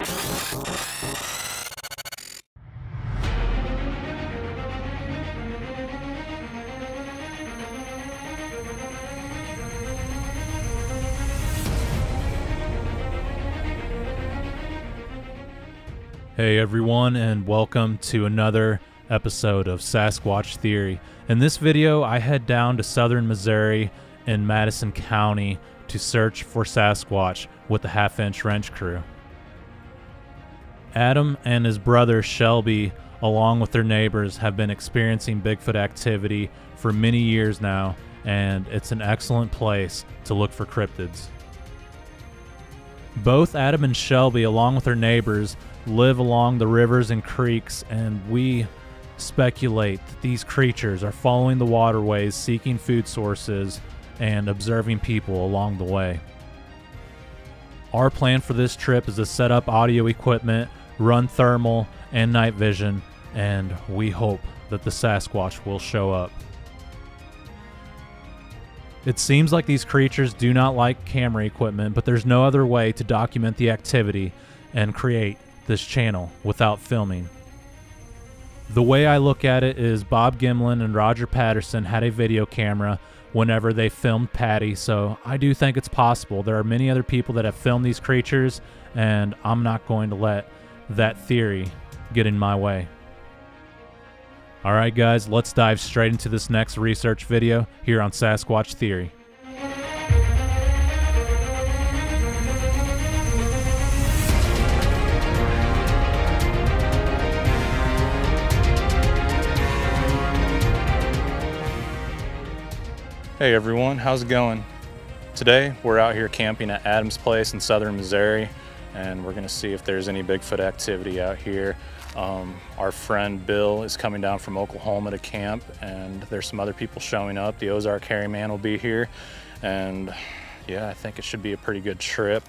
Hey everyone, and welcome to another episode of Sasquatch Theory. In this video, I head down to southern Missouri in Madison County to search for Sasquatch with the half-inch wrench crew. Adam and his brother Shelby, along with their neighbors, have been experiencing Bigfoot activity for many years now, and it's an excellent place to look for cryptids. Both Adam and Shelby, along with their neighbors, live along the rivers and creeks, and we speculate that these creatures are following the waterways, seeking food sources, and observing people along the way. Our plan for this trip is to set up audio equipment, run thermal and night vision, and we hope that the Sasquatch will show up. It seems like these creatures do not like camera equipment, but there's no other way to document the activity and create this channel without filming. The way I look at it is Bob Gimlin and Roger Patterson had a video camera whenever they filmed Patty, so I do think it's possible. There are many other people that have filmed these creatures, and I'm not going to let that theory get in my way. Alright guys, let's dive straight into this next research video here on Sasquatch Theory. Hey everyone, how's it going? Today we're out here camping at Adam's place in southern Missouri, and we're gonna see if there's any Bigfoot activity out here. Our friend Bill is coming down from Oklahoma to camp, and there's some other people showing up. The Ozark Hairy Man will be here, and yeah, I think it should be a pretty good trip.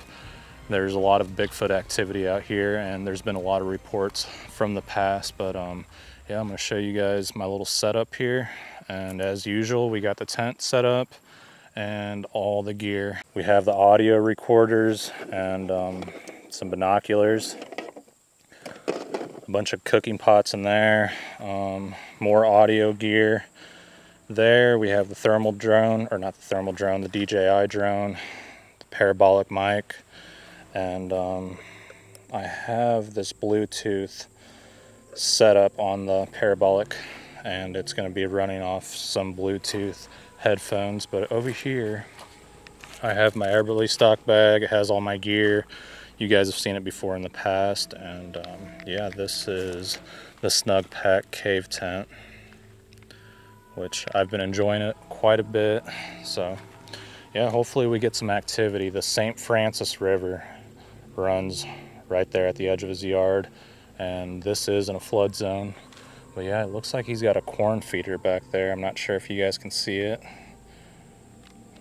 There's a lot of Bigfoot activity out here, and there's been a lot of reports from the past, but yeah, I'm gonna show you guys my little setup here. And as usual, we got the tent set up and all the gear. We have the audio recorders and some binoculars, a bunch of cooking pots in there, more audio gear. There we have the thermal drone, or not the thermal drone, the DJI drone, the parabolic mic, and I have this Bluetooth set up on the parabolic, and it's going to be running off some Bluetooth headphones. But over here I have my Airberly stock bag. It has all my gear. You guys have seen it before in the past, and yeah, this is the Snug Pack cave tent, which I've been enjoying it quite a bit. So yeah, hopefully we get some activity. The St. Francis River runs right there at the edge of his yard, and this is in a flood zone. But yeah, it looks like he's got a corn feeder back there. I'm not sure if you guys can see it.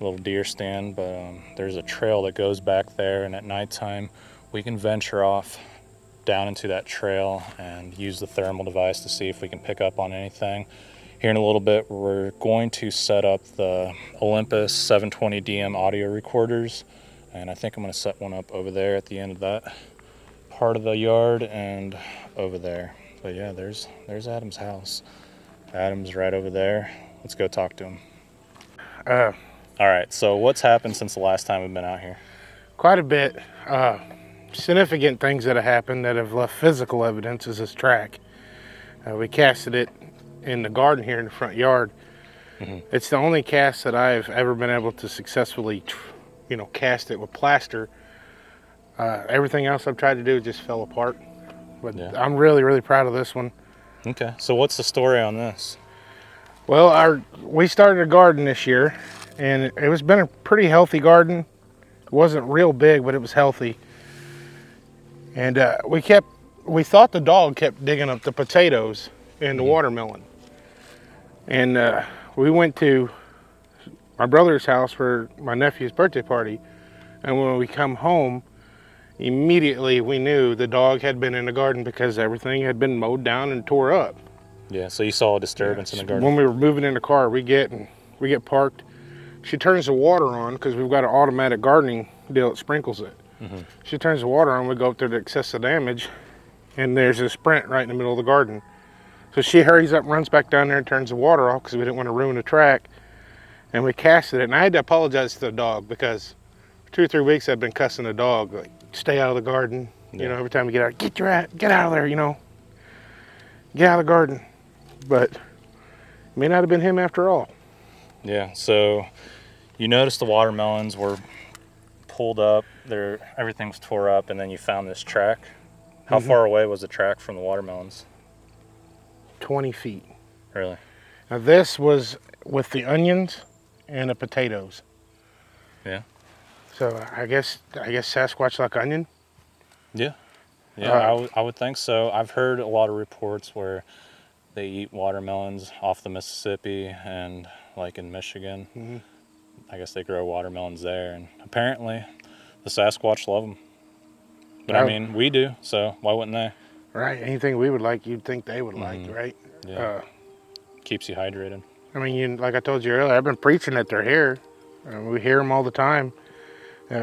A little deer stand, but there's a trail that goes back there, and at nighttime we can venture off down into that trail and use the thermal device to see if we can pick up on anything. Here in a little bit, we're going to set up the Olympus 720 DM audio recorders, and I think I'm going to set one up over there at the end of that part of the yard and over there. But yeah, there's Adam's house. Adam's right over there. Let's go talk to him. All right, so what's happened since the last time we've been out here? Quite a bit. Significant things that have happened that have left physical evidence is this track. We casted it in the garden here in the front yard. It's the only cast that I've ever been able to successfully, cast it with plaster. Everything else I've tried to do just fell apart. But yeah, I'm really, really proud of this one. Okay, so what's the story on this? Well, we started a garden this year, and it's been a pretty healthy garden. It wasn't real big, but it was healthy. And we thought the dog kept digging up the potatoes and the watermelon. And we went to my brother's house for my nephew's birthday party, and when we come home, immediately we knew the dog had been in the garden because everything had been mowed down and tore up. Yeah, so you saw a disturbance in the garden. When we were moving in the car, we get parked. She turns the water on because we've got an automatic gardening deal that sprinkles it. She turns the water on, we go up there to access the damage, and there's a sprint right in the middle of the garden. So she hurries up, runs back down there and turns the water off because we didn't want to ruin the track. And we casted it, and I had to apologize to the dog because for 2 or 3 weeks I'd been cussing the dog, like, stay out of the garden. You know, every time we get out, get out of there, you know. Get out of the garden. But it may not have been him after all. Yeah, so you noticed the watermelons were pulled up, everything was tore up, and then you found this track. How far away was the track from the watermelons? 20 feet. Really? Now this was with the onions and the potatoes. Yeah. So I guess Sasquatch like onion? Yeah. Yeah, I would think so. I've heard a lot of reports where they eat watermelons off the Mississippi and like in Michigan. I guess they grow watermelons there, and apparently the Sasquatch love them. But I mean, we do, so why wouldn't they? Right, anything we would like, you'd think they would like, right? Yeah. Keeps you hydrated. I mean, like I told you earlier, I've been preaching that they're here. We hear them all the time.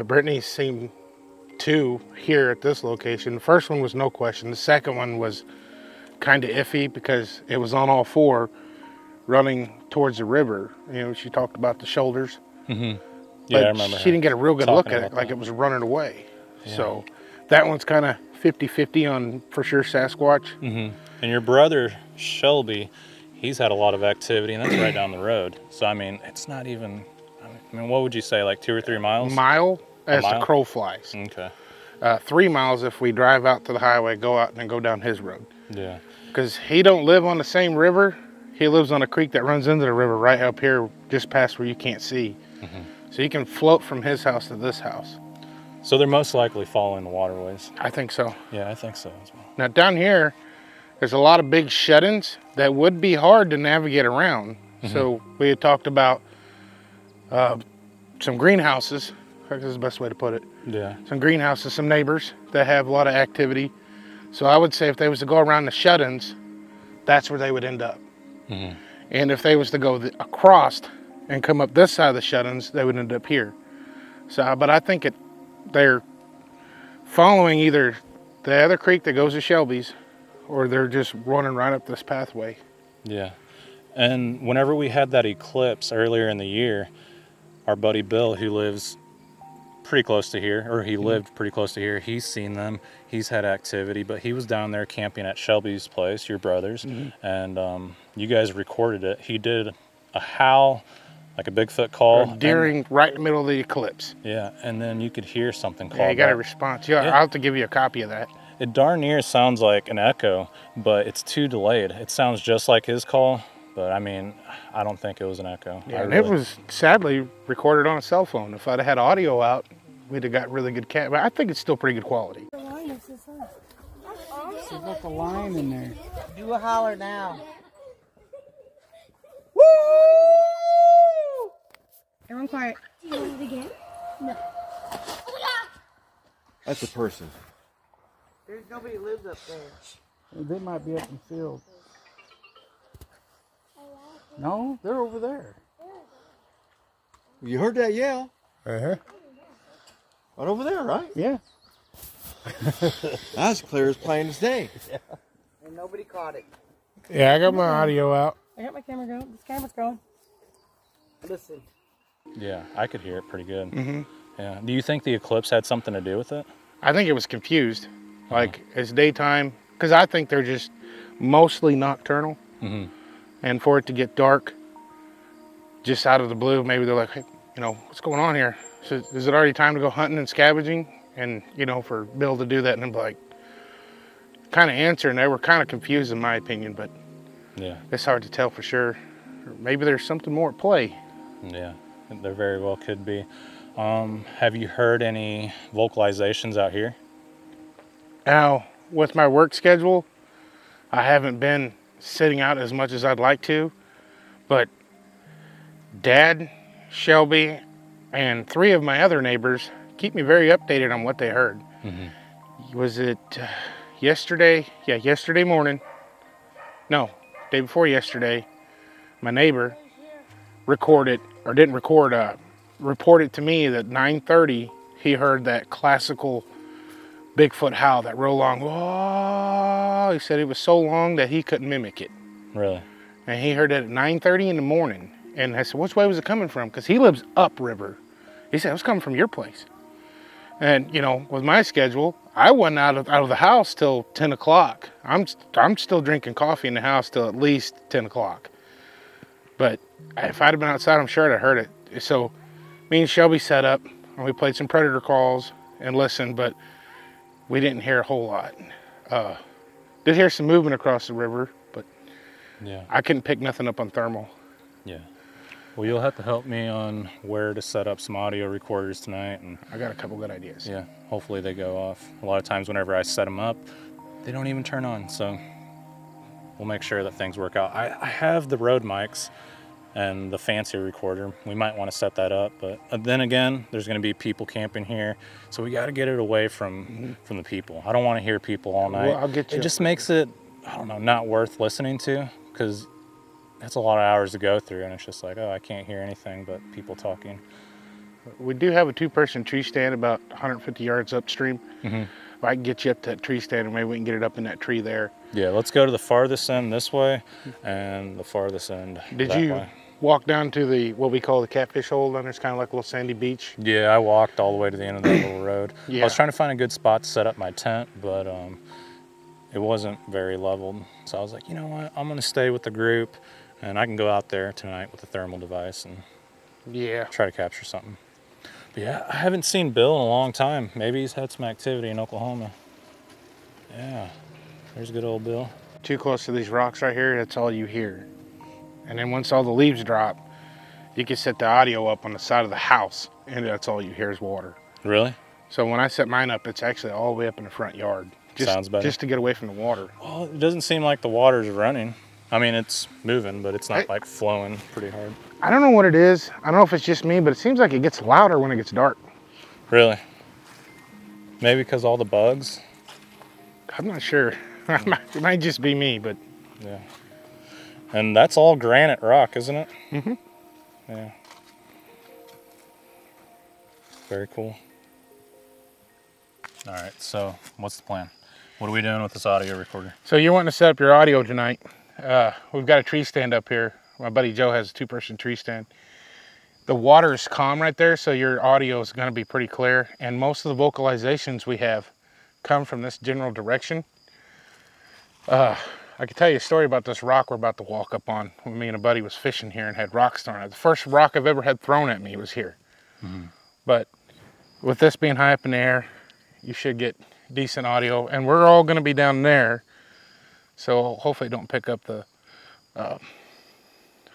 Brittany's seen 2 here at this location. The first one was no question. The second one was kind of iffy because it was on all 4 running towards the river. You know, she talked about the shoulders. Yeah, but I remember. She didn't get a real good look at it, like it was running away. Yeah. So that one's kind of 50-50 on for sure Sasquatch. And your brother Shelby, he's had a lot of activity, and that's right down the road. So I mean, it's not even. I mean, what would you say, like 2 or 3 miles? Mile as the crow flies. Okay. 3 miles if we drive out to the highway, go out and then go down his road. Yeah. Because he don't live on the same river. He lives on a creek that runs into the river right up here, just past where you can't see. So you can float from his house to this house. So they're most likely following the waterways. I think so. Yeah, I think so as well. Now down here, there's a lot of big shut-ins that would be hard to navigate around. So we had talked about some greenhouses. I think this is the best way to put it. Yeah. Some greenhouses, some neighbors that have a lot of activity. So I would say if they was to go around the shut-ins, that's where they would end up. And if they was to go across and come up this side of the shut-ins, they would end up here. So, but I think they're following either the other creek that goes to Shelby's, or they're just running right up this pathway. Yeah. And whenever we had that eclipse earlier in the year, our buddy Bill, who lives pretty close to here, or he lived pretty close to here, he's seen them. He's had activity, but he was down there camping at Shelby's place, your brother's, and you guys recorded it. He did a howl, like a Bigfoot call. During right in the middle of the eclipse. Yeah, and then you could hear something called. Yeah, you got a response. Yeah, I'll have to give you a copy of that. It darn near sounds like an echo, but it's too delayed. It sounds just like his call, but I mean, I don't think it was an echo. Yeah, and it was sadly recorded on a cell phone. If I'd have had audio out, we'd have got really good but I think it's still pretty good quality. She's got the line in there. Do a holler now. Woo! Everyone quiet. Do you want it again? No. That's a person. There's nobody who lives up there. They might be up in the field. No, they're over there. You heard that yell? Uh-huh. Right over there, right? Yeah. That's clear as plain as day. And nobody caught it. Yeah, I got my audio out. I got my camera going. This camera's going. Listen. Yeah, I could hear it pretty good. Yeah. Do you think the eclipse had something to do with it? I think it was confused. Like, it's daytime. Because I think they're just mostly nocturnal. And for it to get dark, just out of the blue, maybe they're like, hey, you know, what's going on here? So is it already time to go hunting and scavenging? And, you know, for Bill to do that, and I'm like, kind of answering, they were kind of confused in my opinion, but yeah, it's hard to tell for sure. Maybe there's something more at play. Yeah, there very well could be. Have you heard any vocalizations out here? Now, with my work schedule, I haven't been sitting out as much as I'd like to, but Dad, Shelby, and 3 of my other neighbors keep me very updated on what they heard. Was it yesterday? Yeah, yesterday morning. No, day before yesterday, my neighbor recorded, or didn't record, reported to me that 9:30 he heard that classical Bigfoot howl, that real long, whoa. He said it was so long that he couldn't mimic it. Really? And he heard it at 9:30 in the morning. And I said, which way was it coming from? Because he lives upriver. He said, it was coming from your place. And, you know, with my schedule, I wasn't out of the house till 10 o'clock. I'm still drinking coffee in the house till at least 10 o'clock. But if I'd have been outside, I'm sure I'd have heard it. So me and Shelby set up, and we played some predator calls and listened, but we didn't hear a whole lot. Did hear some movement across the river, but yeah, I couldn't pick nothing up on thermal. Yeah. Well, you'll have to help me on where to set up some audio recorders tonight. And I got a couple good ideas. yeah, hopefully they go off. A lot of times whenever I set them up, they don't even turn on. So we'll make sure that things work out. I have the Rode mics and the fancy recorder. We might want to set that up, but then again, there's going to be people camping here. So we got to get it away from the people. I don't want to hear people all night. Well, I'll get you. It just makes it, I don't know, not worth listening to, because that's a lot of hours to go through, and it's just like, oh, I can't hear anything but people talking. We do have a 2-person tree stand about 150 yards upstream. If I can get you up to that tree stand, and maybe we can get it up in that tree there. Yeah, let's go to the farthest end this way and the farthest end Did that you way. walk down to the what we call the catfish hole? And there's kind of like a little sandy beach. Yeah, I walked all the way to the end of that little road. Yeah. I was trying to find a good spot to set up my tent, but it wasn't very leveled. So I was like, you know what, I'm gonna stay with the group, and I can go out there tonight with a thermal device and Yeah. try to capture something. But yeah, I haven't seen Bill in a long time. Maybe he's had some activity in Oklahoma. Yeah, there's good old Bill. Too close to these rocks right here, that's all you hear. And then once all the leaves drop, you can set the audio up on the side of the house, and that's all you hear is water. Really? So when I set mine up, it's actually all the way up in the front yard. Sounds better. Just to get away from the water. Well, it doesn't seem like the water's running. I mean, it's moving, but it's not like flowing pretty hard. I don't know what it is. I don't know if it's just me, but it seems like it gets louder when it gets dark. Really? Maybe because all the bugs? I'm not sure. It might just be me, but Yeah. And that's all granite rock, isn't it? Mm-hmm. Yeah. Very cool. All right, so what's the plan? What are we doing with this audio recorder? So you're wanting to set up your audio tonight. We've got a tree stand up here. My buddy Joe has a 2-person tree stand. The water is calm right there, so your audio is going to be pretty clear. And most of the vocalizations we have come from this general direction. I can tell you a story about this rock we're about to walk up on. When me and a buddy was fishing here and had rocks thrown at it. The first rock I've ever had thrown at me was here. But with this being high up in the air, you should get decent audio. And we're all going to be down there, so hopefully it don't pick up the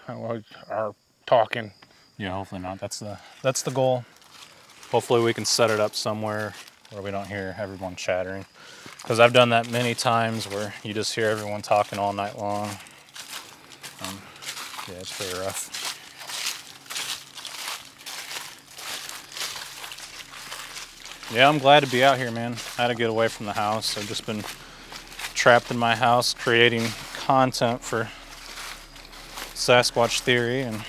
our talking. Yeah, hopefully not. That's the goal. Hopefully we can set it up somewhere where we don't hear everyone chattering. Because I've done that many times where you just hear everyone talking all night long. Yeah, it's pretty rough. Yeah, I'm glad to be out here, man. I had to get away from the house. I've just been trapped in my house creating content for Sasquatch theory, and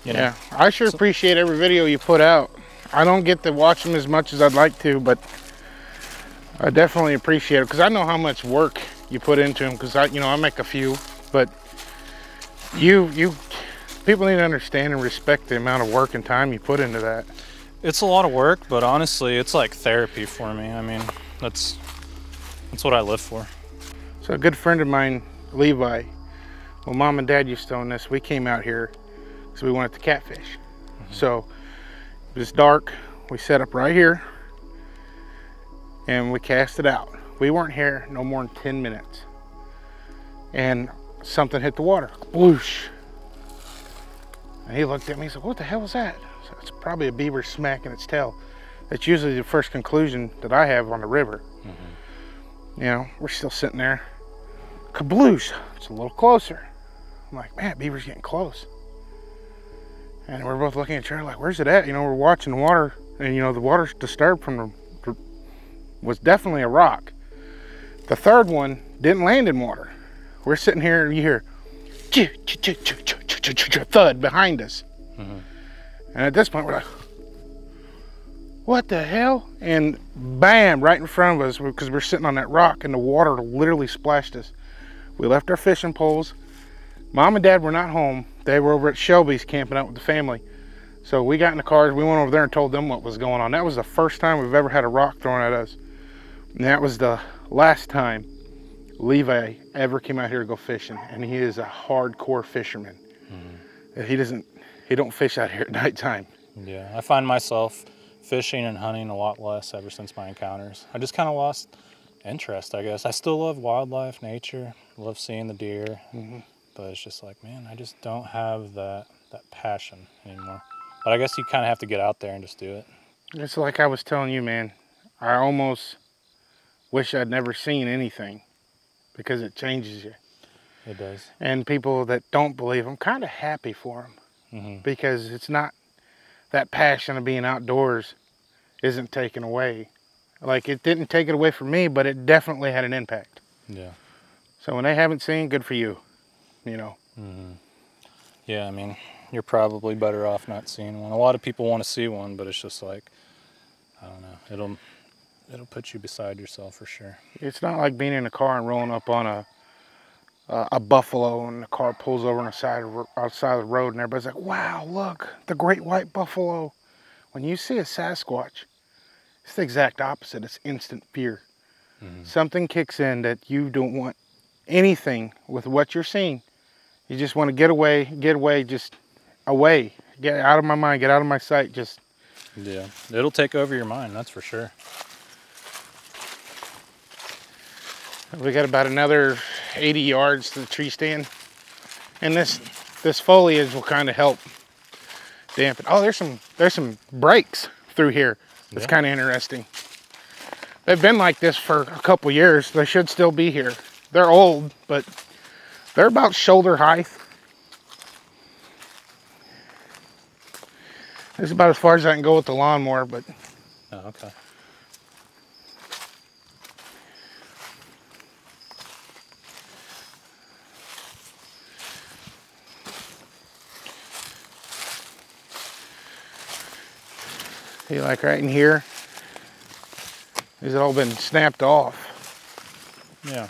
you know. Yeah, I sure appreciate every video you put out. I don't get to watch them as much as I'd like to, but I definitely appreciate it because I know how much work you put into them. Because I make a few, but you people need to understand and respect the amount of work and time you put into that. It's a lot of work, but honestly, it's like therapy for me. I mean, that's what I live for. So a good friend of mine, Levi, when Mom and Dad used to own this, we came out here because we wanted to catfish. So it was dark. We set up right here and we cast it out. We weren't here no more than 10 minutes. And something hit the water. Whoosh. And he looked at me and said, "What the hell was that?" So it's probably a beaver smacking its tail. That's usually the first conclusion that I have on the river. You know, we're still sitting there. Kabloosh. It's a little closer. I'm like, man, beaver's getting close. And we're both looking at each other like, where's it at? You know, we're watching the water, and the water's disturbed from was definitely a rock. The third one didn't land in water. We're sitting here, and you hear thud behind us. And at this point, we're like, what the hell? And bam, right in front of us, because we're sitting on that rock and the water literally splashed us. We left our fishing poles. Mom and Dad were not home. They were over at Shelby's camping out with the family. So we got in the cars, we went over there and told them what was going on. That was the first time we've ever had a rock thrown at us. And that was the last time Levi ever came out here to go fishing. And he is a hardcore fisherman. He don't fish out here at nighttime. Yeah, I find myself fishing and hunting a lot less ever since my encounters. I just kind of lost interest, I guess. I still love wildlife, nature, love seeing the deer, but it's just like, man, I just don't have that passion anymore. But I guess you kind of have to get out there and just do it. It's like I was telling you, man, I almost wish I'd never seen anything because it changes you. It does. And people that don't believe, I'm kind of happy for them because it's not, that passion of being outdoors isn't taken away. Like, it didn't take it away from me, but it definitely had an impact. Yeah. So when they haven't seen, good for you, you know. Yeah, I mean, you're probably better off not seeing one. A lot of people want to see one, but it's just like, I don't know, it'll put you beside yourself for sure. It's not like being in a car and rolling up on a buffalo and the car pulls over on the side outside of the road and everybody's like, wow, look, the great white buffalo. When you see a Sasquatch, it's the exact opposite. It's instant fear. Something kicks in that you don't want anything with what you're seeing. You just want to get away, just away. Get out of my mind, get out of my sight. Just, yeah, it'll take over your mind, that's for sure. we got about another 80 yards to the tree stand. And this foliage will kind of help dampen. Oh, there's some breaks through here. It's kind of interesting. They've been like this for a couple years. They should still be here. They're old, but they're about shoulder height. This is about as far as I can go with the lawnmower, but. Oh, okay. See, like right in here, these have all been snapped off. Yeah.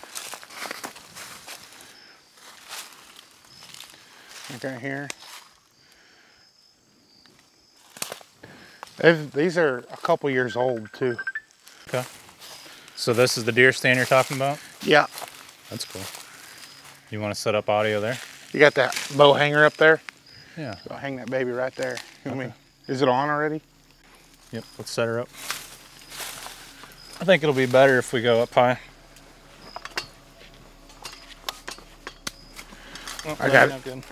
Like right here. These are a couple years old too. Okay. So this is the deer stand you're talking about? Yeah. That's cool. You want to set up audio there? You got that bow hanger up there? Yeah. I'll hang that baby right there. I mean, is it on already? Yep, let's set her up. I think it'll be better if we go up high. Oh, I got it. not good.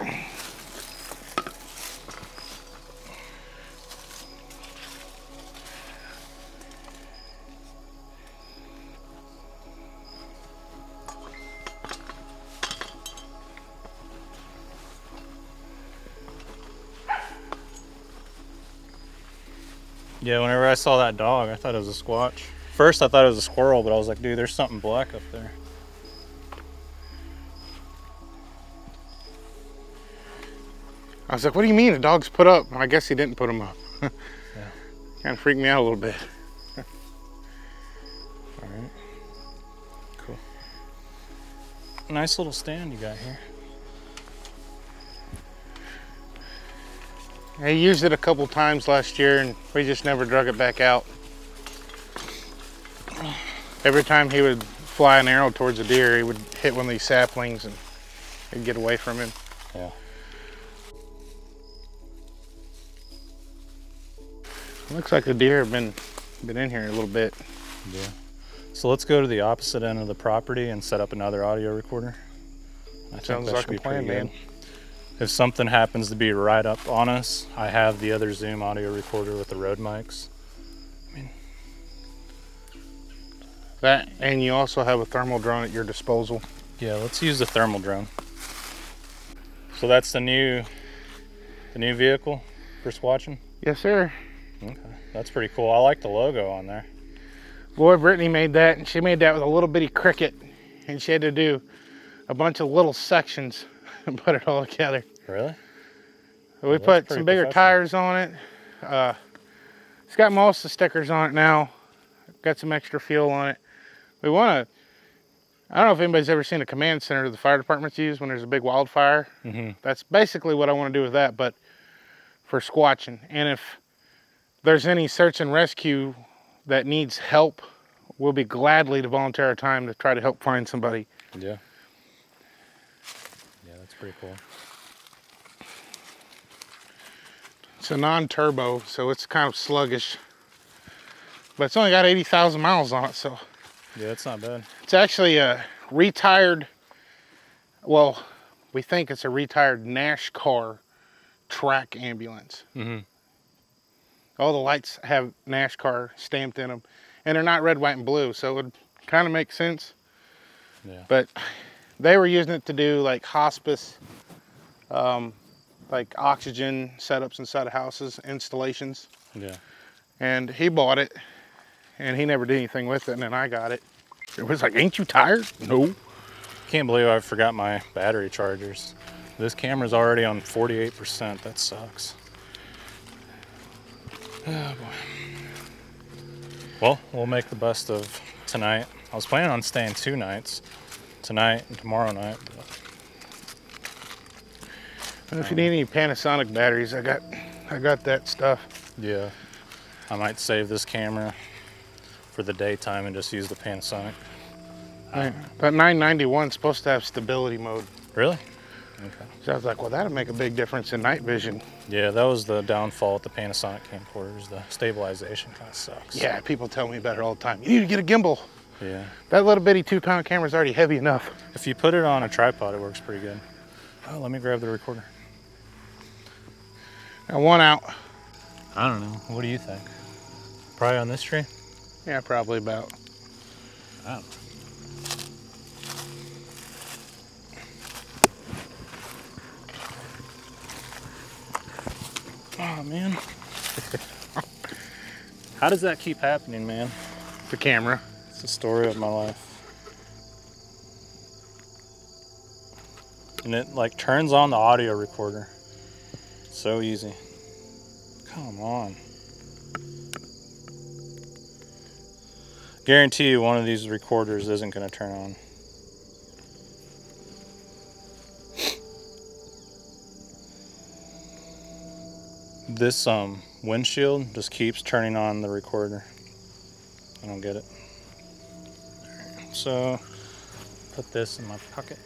Yeah, whenever I saw that dog, I thought it was a squatch. First, I thought it was a squirrel, but I was like, dude, there's something black up there. I was like, what do you mean the dog's put up? I guess he didn't put them up. Yeah. Kind of freaked me out a little bit. All right. Cool. Nice little stand you got here. I used it a couple times last year and we just never drug it back out. Every time he would fly an arrow towards a deer, he would hit one of these saplings and it'd get away from him. Yeah. Looks like the deer have been in here a little bit. Yeah. So let's go to the opposite end of the property and set up another audio recorder. I think Sounds that like should be a plan, pretty man. good. If something happens to be right up on us, I have the other Zoom audio recorder with the Rode mics. I mean, That, and you also have a thermal drone at your disposal. yeah, let's use the thermal drone. So that's the new vehicle for Squatching? Yes, sir. Okay, that's pretty cool. I like the logo on there. Boy, Brittany made that, and she made that with a little bitty cricket, and she had to do a bunch of little sections and put it all together. Really? So we Well, that's put pretty some bigger professional. tires on it, It's got most of the stickers on it now. Got some extra fuel on it. We want to, I don't know if anybody's ever seen a command center the fire departments use when there's a big wildfire. That's basically what I want to do with that, but for squatching. And if there's any search and rescue that needs help, we'll be gladly to volunteer our time to try to help find somebody. Yeah. Yeah, that's pretty cool. It's a non-turbo, so it's kind of sluggish. But it's only got 80,000 miles on it, so. Yeah, it's not bad. It's actually a retired, well, we think it's a retired NASCAR track ambulance. All the lights have NASCAR stamped in them, and they're not red, white, and blue, so it would kind of make sense. Yeah. But they were using it to do like hospice, like oxygen setups inside of houses, installations. Yeah. And he bought it, and he never did anything with it, and then I got it. It was like, ain't you tired? No. Can't believe I forgot my battery chargers. This camera's already on 48%. That sucks. Oh boy. Well, we'll make the best of tonight. I was planning on staying 2 nights, tonight and tomorrow night. And if you need any Panasonic batteries, I got that stuff. Yeah. I might save this camera for the daytime and just use the Panasonic. Right. That 991 is supposed to have stability mode. Really? Okay. So I was like, well, that'd make a big difference in night vision. Yeah, that was the downfall with the Panasonic camcorders. The stabilization kind of sucks. Yeah, people tell me about it all the time. You need to get a gimbal. Yeah. That little bitty 2-pound camera's already heavy enough. If you put it on a tripod, it works pretty good. Oh, let me grab the recorder. Now, one out. I don't know. What do you think? Probably on this tree? Yeah, probably about. I don't know. Oh, man. How does that keep happening, man? The camera. It's the story of my life. And it like turns on the audio recorder. So easy. Come on. Guarantee you one of these recorders isn't going to turn on. This windshield just keeps turning on the recorder. I don't get it. So put this in my pocket.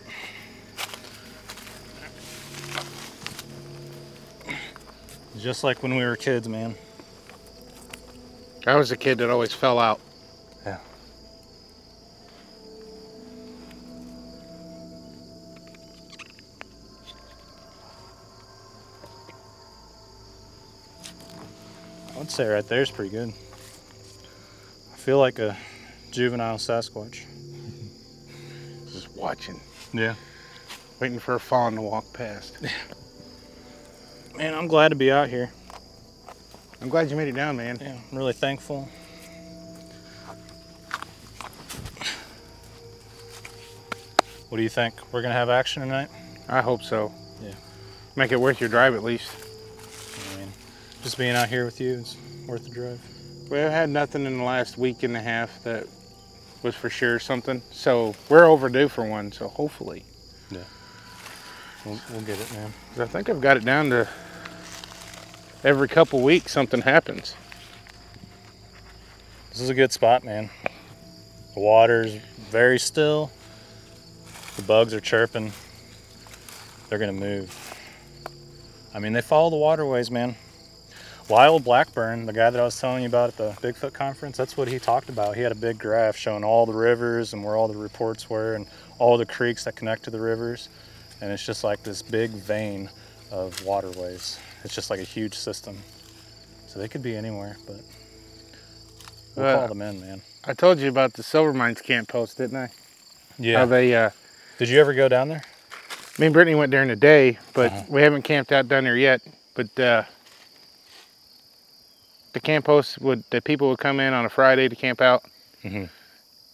Just like when we were kids, man. I was a kid that always fell out. Yeah. I would say right there is pretty good. I feel like a juvenile Sasquatch. Just watching. Yeah. Waiting for a fawn to walk past. Man, I'm glad to be out here. I'm glad you made it down, man. Yeah, I'm really thankful. What do you think? We're gonna have action tonight? I hope so. Yeah. Make it worth your drive at least. I mean, just being out here with you is worth the drive. We've had nothing in the last week and a half that was for sure something. So we're overdue for one, so hopefully. Yeah. We'll get it, man. 'Cause I think I've got it down to every couple weeks something happens. This is a good spot, man. The water's very still. The bugs are chirping. They're gonna move. I mean, they follow the waterways, man. Lyle Blackburn, the guy that I was telling you about at the Bigfoot conference, that's what he talked about. He had a big graph showing all the rivers and where all the reports were and all the creeks that connect to the rivers. And it's just like this big vein of waterways. It's just like a huge system. So they could be anywhere, but we'll call them in, man. I told you about the Silver Mines camp post, didn't I? Yeah. How they, Did you ever go down there? me and Brittany went during the day, but we haven't camped out down there yet. But the camp post the people would come in on a Friday to camp out,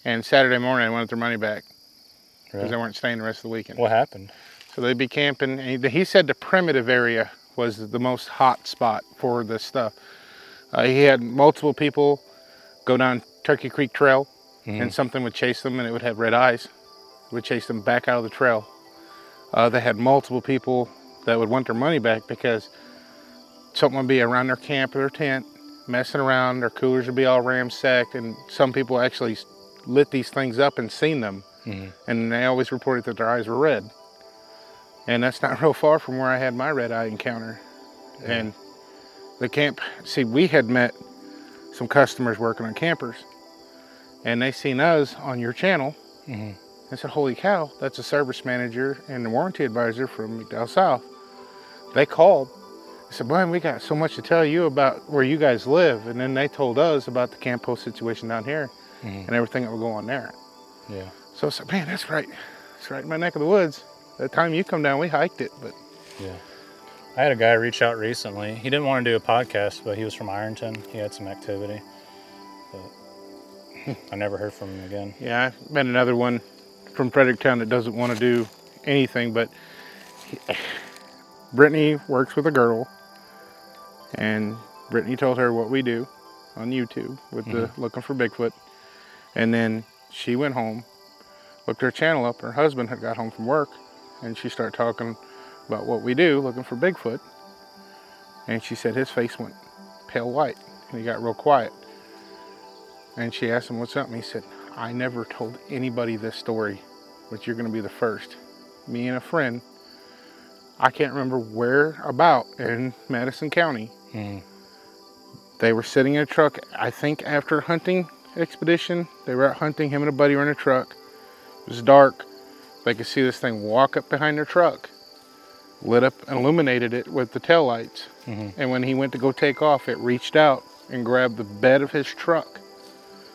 and Saturday morning they wanted their money back because they weren't staying the rest of the weekend. What happened? So they'd be camping. And he said the primitive area was the most hot spot for this stuff. He had multiple people go down Turkey Creek Trail, and something would chase them, and it would have red eyes. It would chase them back out of the trail. They had multiple people that would want their money back because something would be around their camp or their tent, messing around. Their coolers would be all ramsacked, and some people actually lit these things up and seen them, and they always reported that their eyes were red. And that's not real far from where I had my red eye encounter. And the camp, see, we had met some customers working on campers, and they seen us on your channel, and said, holy cow, that's a service manager and the warranty advisor from McDowell South. They called. I said, Brian, we got so much to tell you about where you guys live. And then they told us about the camp host situation down here and everything that would go on there. Yeah. So I said, man, that's right. It's right in my neck of the woods. The time you come down, we hiked it, but. Yeah. I had a guy reach out recently. He didn't want to do a podcast, but he was from Ironton. He had some activity. But I never heard from him again. Yeah, I met another one from Fredericktown that doesn't want to do anything, but Brittany works with a girl, and Brittany told her what we do on YouTube with the looking for Bigfoot. And then she went home, looked her channel up, her husband had got home from work, and she started talking about what we do looking for Bigfoot. And she said his face went pale white and he got real quiet. And she asked him what's up, and he said, I never told anybody this story, but you're gonna be the first. Me and a friend, I can't remember where about in Madison County. They were sitting in a truck, I think after a hunting expedition. They were out hunting, him and a buddy were in a truck. It was dark. They could see this thing walk up behind their truck, lit up and illuminated it with the tail lights. And when he went to go take off, it reached out and grabbed the bed of his truck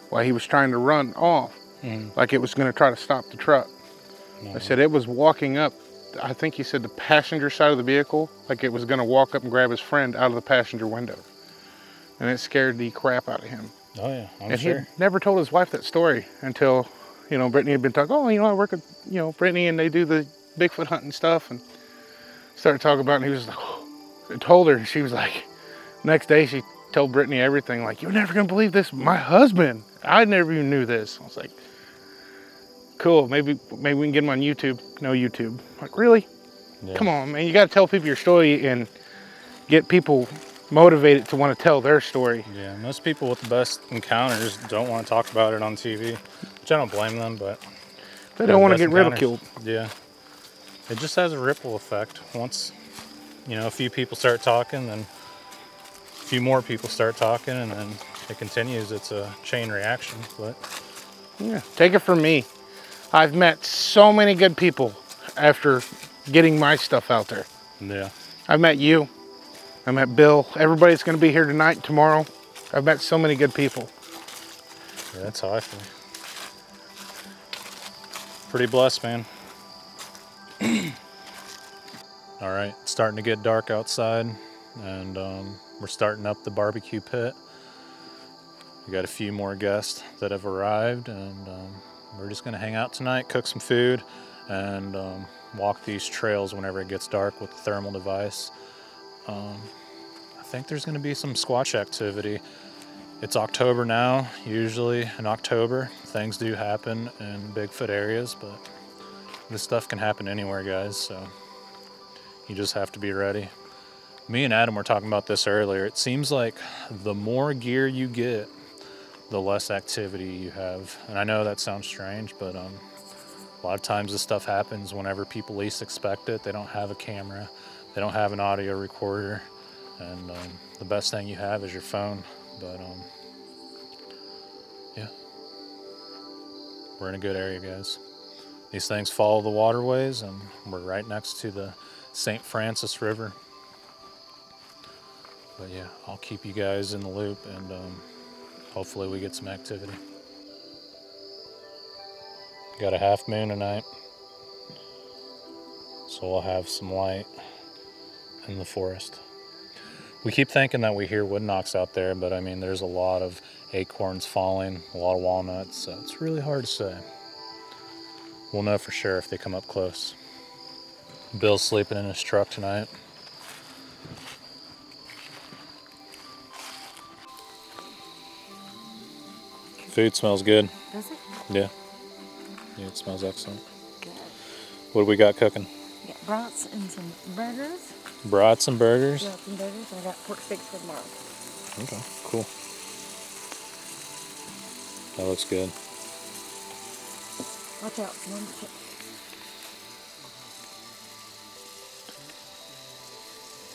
while he was trying to run off, like it was gonna try to stop the truck. I said it was walking up, I think he said the passenger side of the vehicle, like it was gonna walk up and grab his friend out of the passenger window. And it scared the crap out of him. Oh yeah, I'm and sure. he never told his wife that story until, you know, Brittany had been talking, oh, you know, I work with, you know, Brittany and they do the Bigfoot hunting stuff, and started talking about it, and he was like, oh. I told her, and she was like, next day she told Brittany everything, like, you're never gonna believe this, my husband, I never even knew this. I was like, cool, maybe we can get him on YouTube. No YouTube. I'm like, really? Yeah. Come on, man, you gotta tell people your story and get people motivated to want to tell their story. Yeah, most people with the best encounters don't want to talk about it on TV, which I don't blame them, but They don't want to best get ridiculed. Yeah, it just has a ripple effect. Once, you know, a few people start talking, then a few more people start talking, and then it continues. It's a chain reaction. But Yeah, take it from me. I've met so many good people after getting my stuff out there. yeah, I've met you. I met Bill. Everybody's going to be here tonight, tomorrow. I've met so many good people. yeah, that's how I feel. Pretty blessed, man. All right, it's starting to get dark outside, and we're starting up the barbecue pit. We got a few more guests that have arrived, and we're just gonna hang out tonight, cook some food, and walk these trails whenever it gets dark with the thermal device. I think there's gonna be some Squatch activity. It's October now. Usually in October, things do happen in Bigfoot areas, but this stuff can happen anywhere, guys, so you just have to be ready. Me and Adam were talking about this earlier. It seems like the more gear you get, the less activity you have. And I know that sounds strange, but a lot of times this stuff happens whenever people least expect it. They don't have a camera, they don't have an audio recorder, and the best thing you have is your phone. But yeah, we're in a good area, guys. These things follow the waterways, and we're right next to the St. Francis River. But yeah, I'll keep you guys in the loop, and hopefully we get some activity. Got a half moon tonight, so we'll have some light in the forest. We keep thinking that we hear wood knocks out there, but I mean, there's a lot of acorns falling, a lot of walnuts, so it's really hard to say. We'll know for sure if they come up close. Bill's sleeping in his truck tonight. Food smells good. Does it? Yeah. Yeah, it smells excellent. Good. What do we got cooking? I got brats and some burgers. Brats and burgers? Brats and burgers. And I got pork steaks for tomorrow. Okay, cool. That looks good. Watch out. One tip.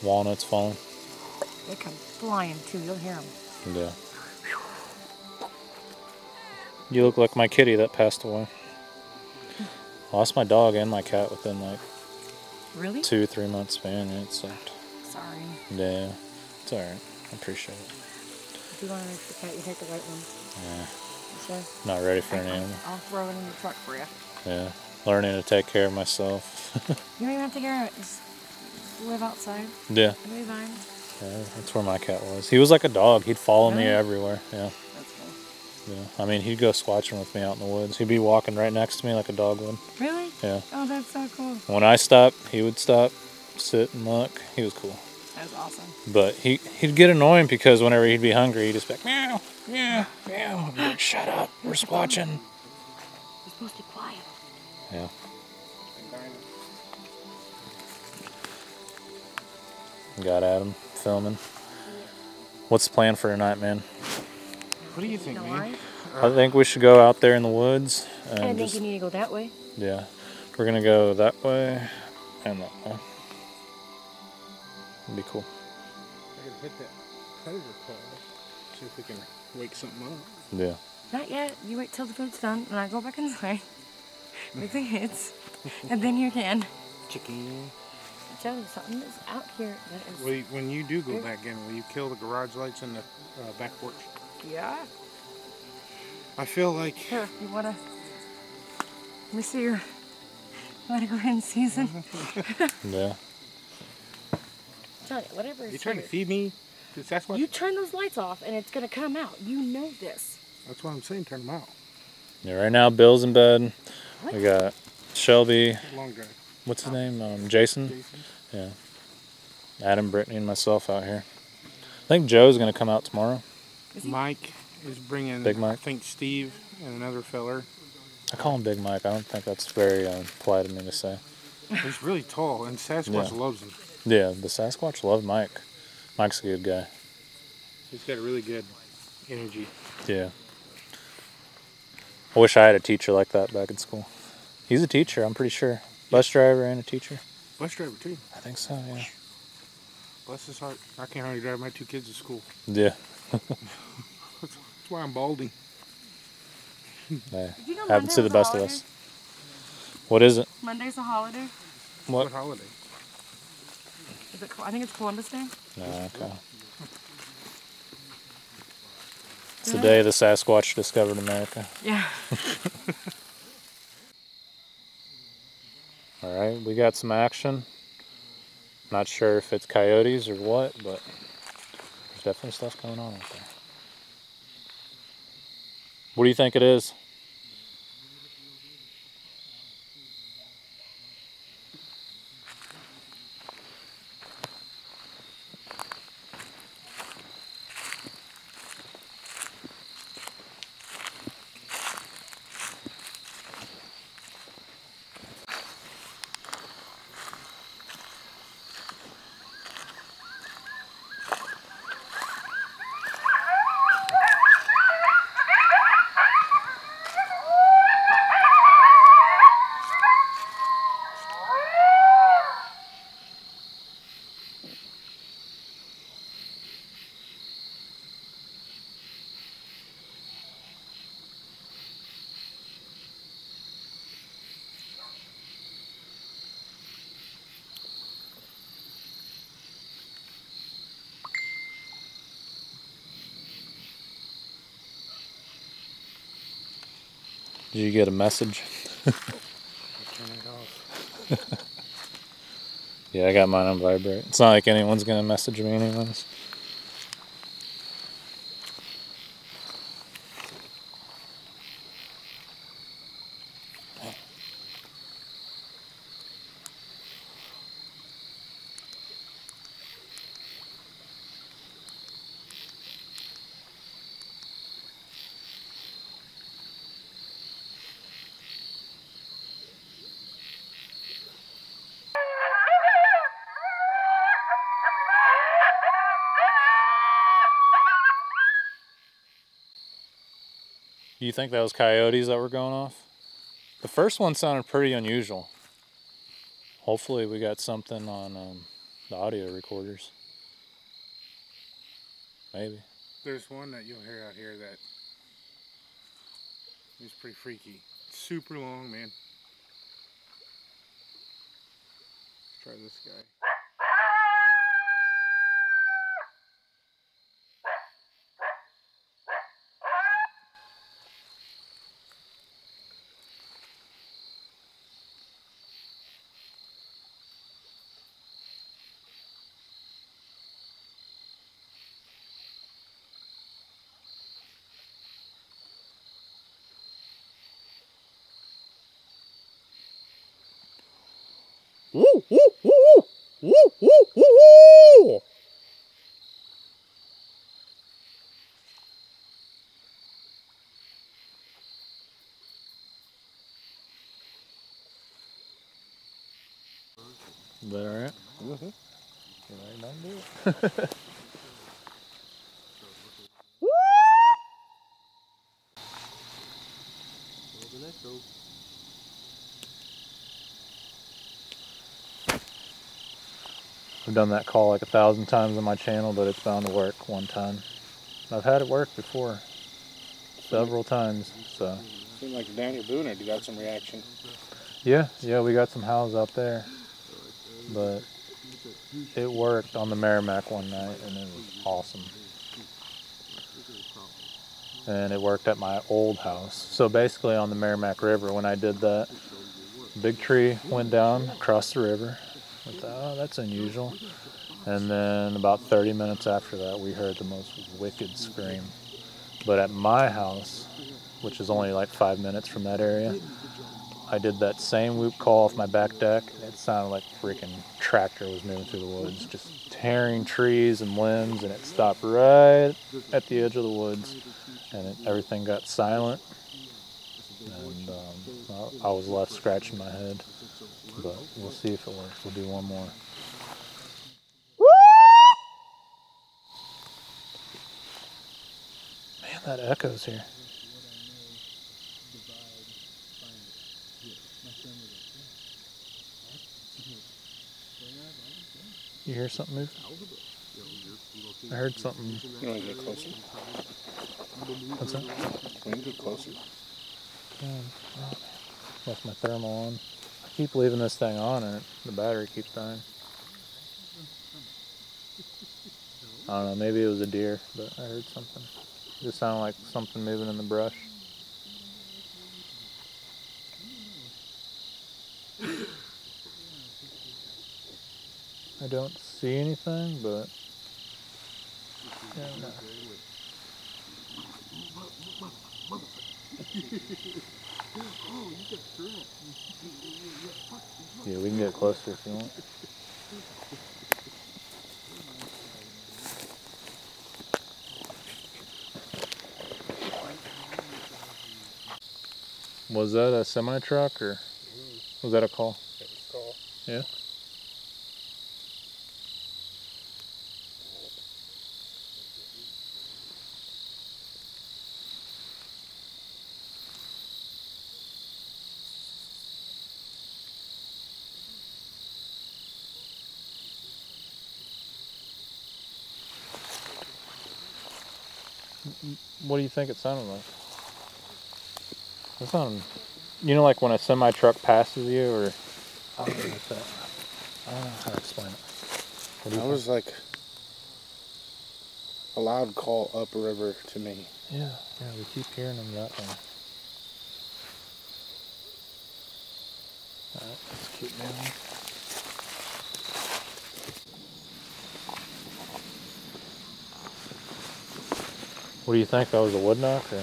Walnuts falling. They come flying too. You'll hear them. Yeah. You look like my kitty that passed away. Lost my dog and my cat within like Really? 2-3 months span. Yeah, it sucked. Sorry. Yeah, it's alright. I appreciate it. If you want to make the cat, you take the white one. Yeah, So not ready for an animal. I'll throw it in the truck for you. Yeah, learning to take care of myself. You don't even have to take care of it. Just live outside. Yeah, It'll be fine. yeah, that's where my cat was. He was like a dog. He'd follow me Really? everywhere. Yeah, That's cool. yeah. I mean, he'd go squatching with me out in the woods. He'd be walking right next to me like a dog would. Really? Yeah. Oh, that's so cool. When I stopped, he would stop, sit and look. He was cool. That's awesome. But he'd get annoying because whenever he'd be hungry, he'd just be like, meow, meow, meow. I'd be like, shut up, we're squatching. You're supposed to be quiet. Yeah. Got Adam filming. What's the plan for tonight, man? What do you think, man? I think we should go out there in the woods I and think just, you need to go that way. yeah. We're gonna go that way and that way. It'd be cool. I can hit that predator call. See if we can wake something up. Yeah. Not yet. You wait till the food's done, and I go back inside, make the hits, and then you can. Chicken. Tell you something that's out here that is. When you do go back in, will you kill the garage lights in the back porch? Yeah. I feel like Here, you wanna? Let me see your. You wanna go ahead and season? Yeah. Tell you, whatever. you is trying to here. feed me to Sasquatch. You turn those lights off, and it's gonna come out. You know this. That's what I'm saying. Turn them out. Yeah. Right now, Bill's in bed. What? We got Shelby. Long drive. What's his name? Jason. Yeah. Adam, Brittany, and myself out here. I think Joe's gonna come out tomorrow. Mike is bringing. Big Mike? I think Steve and another feller. I call him Big Mike. I don't think that's very polite of me to say. He's really tall, and Sasquatch Yeah. loves him. Yeah, the Sasquatch loved Mike. Mike's a good guy. He's got a really good energy. Yeah. I wish I had a teacher like that back in school. He's a teacher, I'm pretty sure. Bus driver and a teacher. Bus driver too. I think so, yeah. Bless his heart. I can hardly drive my 2 kids to school. Yeah. That's why I'm balding. Yeah. Did you know Happens to the Monday's a best of holiday? us. What is it? Monday's a holiday. What? holiday? Is it? I think it's Columbus Day. No, okay. It's the day the Sasquatch discovered America. Yeah. All right, we got some action. Not sure if it's coyotes or what, but there's definitely stuff going on out there. What do you think it is? Did you get a message? Turn it off. Yeah, I got mine on vibrate. It's not like anyone's gonna message me anyways. Do you think that was coyotes that were going off? The first one sounded pretty unusual. Hopefully we got something on the audio recorders. Maybe. There's one that you'll hear out here that is pretty freaky. Super long, man. Let's try this guy. Woo, woo, woo, woo, woo, woo, woo, woo. Is that all right? Mm-hmm. Right, don't do it. I've done that call like 1,000 times on my channel, but it's bound to work one time. I've had it work before, several times, so. Seemed like Daniel Boone got some reaction. Yeah, we got some howls out there, but it worked on the Merrimack one night, and it was awesome. And it worked at my old house. So basically on the Merrimack River, when I did that, big tree went down across the river. I thought, oh, that's unusual. And then about 30 minutes after that, we heard the most wicked scream. But at my house, which is only like 5 minutes from that area, I did that same whoop call off my back deck. It sounded like a freaking tractor was moving through the woods, just tearing trees and limbs, and it stopped right at the edge of the woods, and everything got silent. And I was left scratching my head, but we'll see if it works. We'll do one more. Man, that echoes here. You hear something move? I heard something. You want to get closer? What's that? You want to get closer? Left my thermal on. I keep leaving this thing on and the battery keeps dying. I don't know, maybe it was a deer, but I heard something. It just sounded like something moving in the brush. I don't see anything, but yeah, no. Yeah, we can get closer if you want. Was that a semi-truck or was that a call? It was a call. Yeah. What do you think it sounded like? It sounded, you know, like when a semi-truck passes you, or I don't know what that. I don't know how to explain it. What do you That think? was like a loud call upriver to me. Yeah, we keep hearing them that way. Alright, let's keep moving. What do you think? That was a wood knock or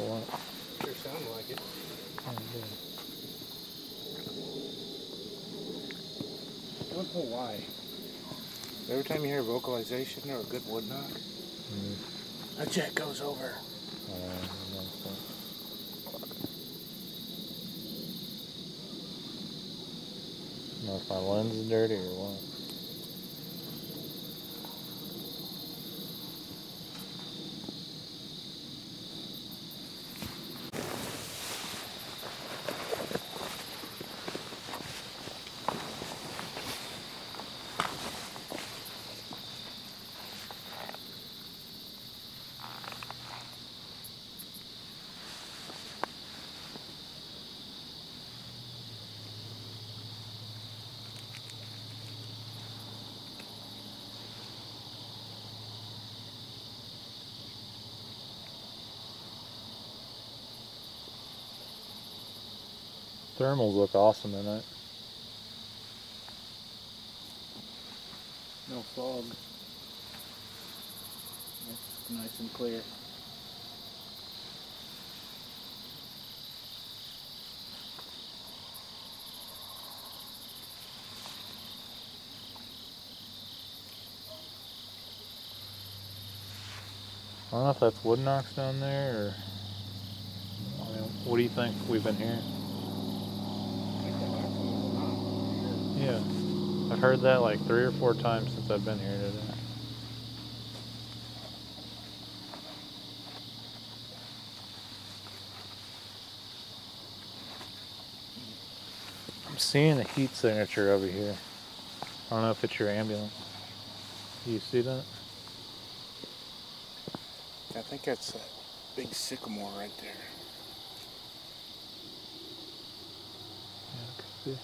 what? Sure sounded like it. Oh, good. I don't know why. Every time you hear vocalization or a good wood knock, a jet goes over. I don't know if my lens is dirty or what. Thermals look awesome in it. No fog. It's nice and clear. I don't know if that's wood knocks down there or... I mean, what do you think we've been hearing? Yeah. I've heard that like 3 or 4 times since I've been here today. I'm seeing a heat signature over here. I don't know if it's your ambulance. Do you see that? I think that's a big sycamore right there. Yeah, I can see.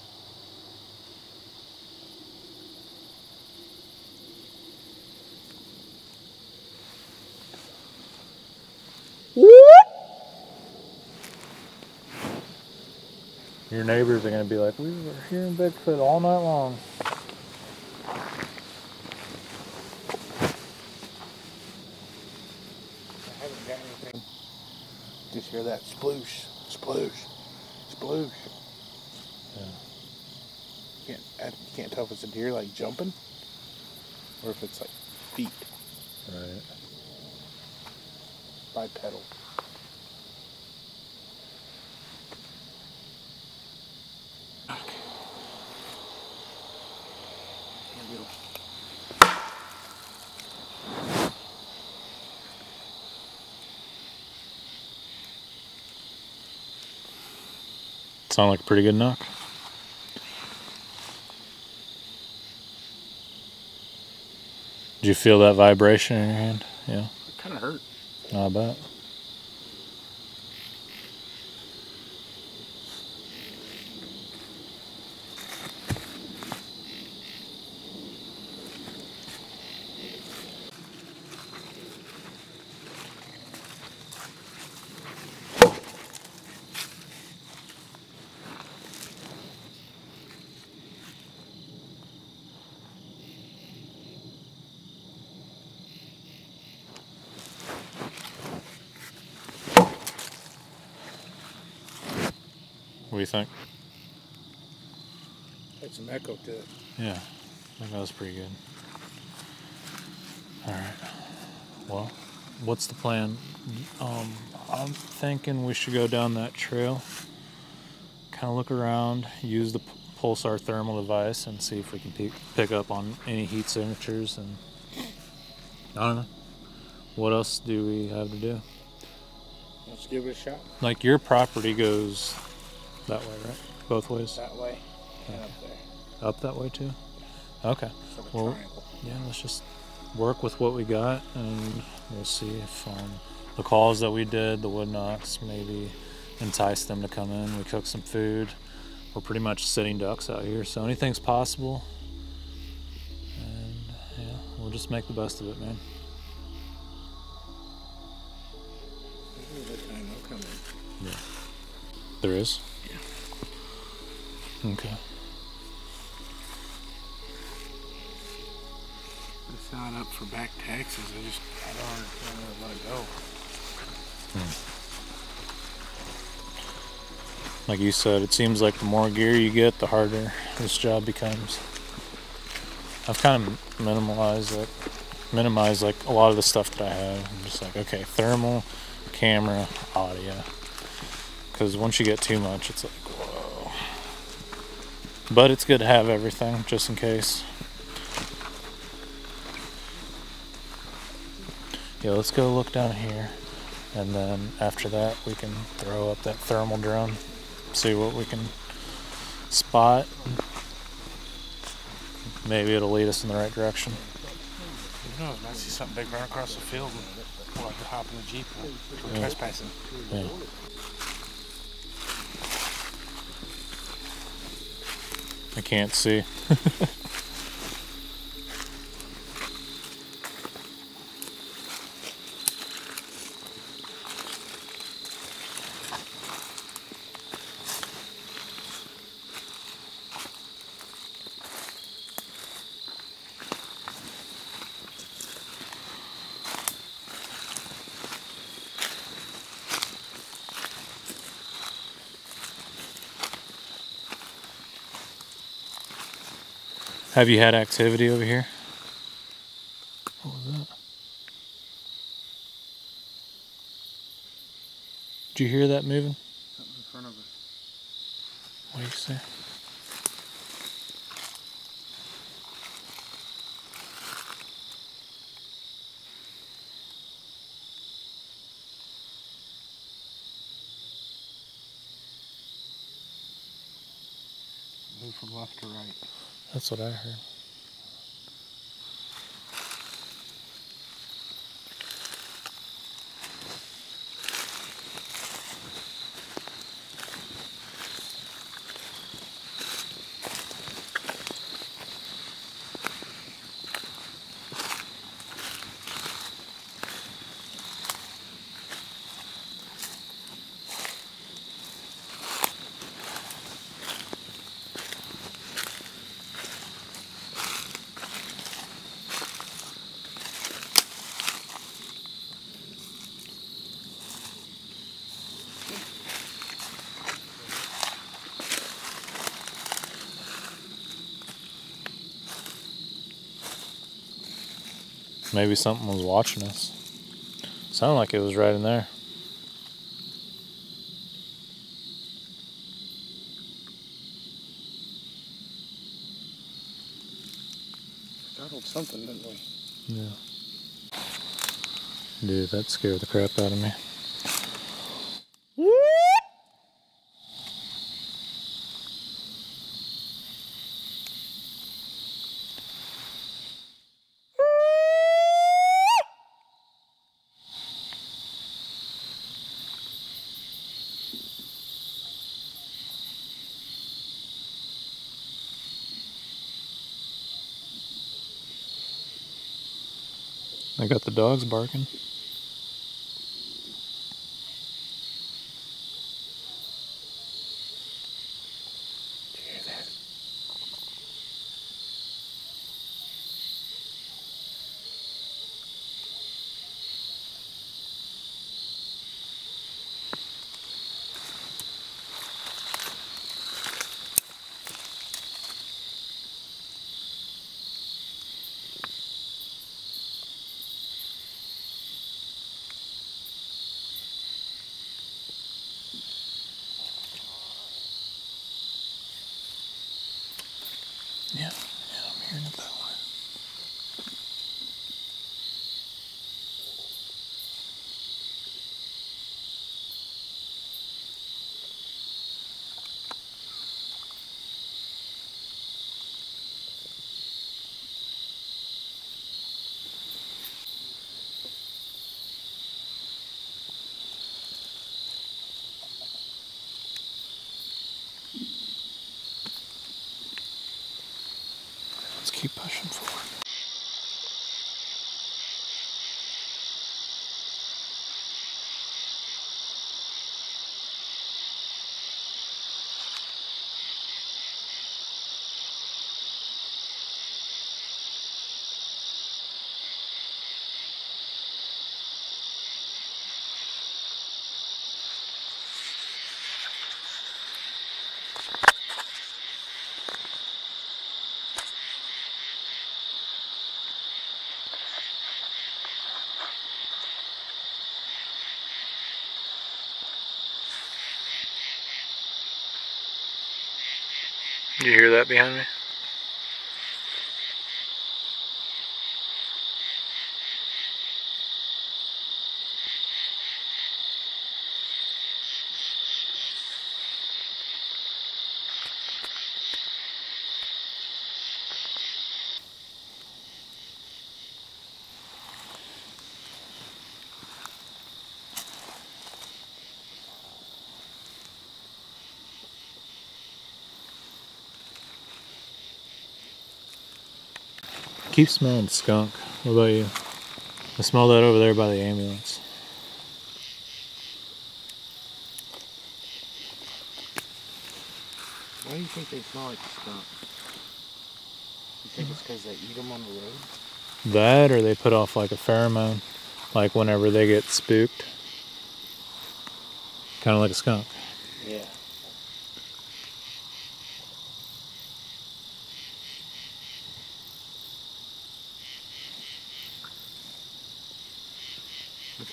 Your neighbors are going to be like, we were hearing Bigfoot all night long. I haven't got anything. Just hear that sploosh, sploosh, sploosh. Yeah. You can't tell if it's a deer like jumping or if it's like feet. Right. Bipedal. Sound like a pretty good knock. Did you feel that vibration in your hand? Yeah. It kind of hurt. I bet. What do you think? Had some echo to it. Yeah, I think that was pretty good. Alright. Well, what's the plan? I'm thinking we should go down that trail, kind of look around, use the pulsar thermal device, and see if we can pick up on any heat signatures. And I don't know. What else do we have to do? Let's give it a shot. Like, your property goes that way, right? Both ways? That way and up there. Up that way too? Okay. Sort of Well, triangle. yeah, let's just work with what we got, and we'll see if the calls that we did, the wood knocks, maybe entice them to come in. We cook some food. We're pretty much sitting ducks out here, so anything's possible. And yeah, we'll just make the best of it, man. Yeah. There is? Yeah. Okay. It's not up for back taxes. I don't understand where to let it go. Like you said, it seems like the more gear you get, the harder this job becomes. I've kind of minimized like a lot of the stuff that I have. I'm just like, okay, thermal, camera, audio. Because once you get too much, it's like, whoa. But it's good to have everything, just in case. Yeah, let's go look down here. And then after that, we can throw up that thermal drone, see what we can spot. Maybe it'll lead us in the right direction. Who knows? I see something big run across the field and I could hop in the Jeep and trespassing. Yeah. I can't see. Have you had activity over here? What was that? Did you hear that moving? Something in front of us. What do you say? Move from left to right. That's what I heard. Maybe something was watching us. Sounded like it was right in there. Startled something, didn't we? Yeah. Dude, that scared the crap out of me. I got the dogs barking. Yeah, I'm hearing it that way. Let's keep pushing forward. You hear that behind me? Keep smelling skunk. What about you? I smell that over there by the ambulance. Why do you think they smell like skunk? You think it's because they eat them on the road? That, or they put off like a pheromone, like whenever they get spooked. Kind of like a skunk. Yeah.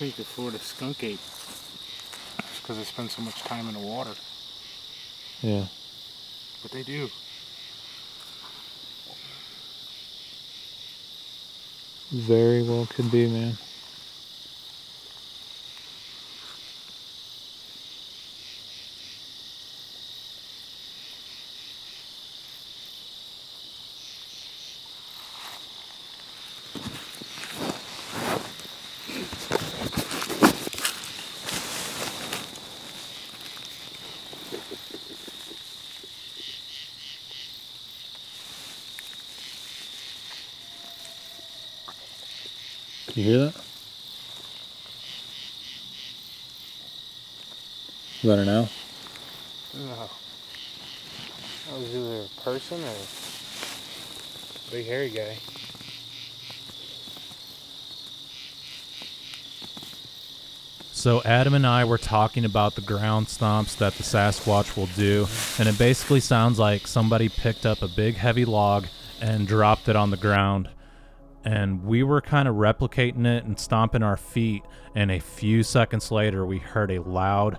think the Florida skunk ape. It's because they spend so much time in the water. Yeah. But they do. Very well could be, man. You hear that? Better now? No. That was either a person or a big hairy guy. So Adam and I were talking about the ground stomps that the Sasquatch will do, and it basically sounds like somebody picked up a big heavy log and dropped it on the ground. And we were kind of replicating it and stomping our feet, and a few seconds later we heard a loud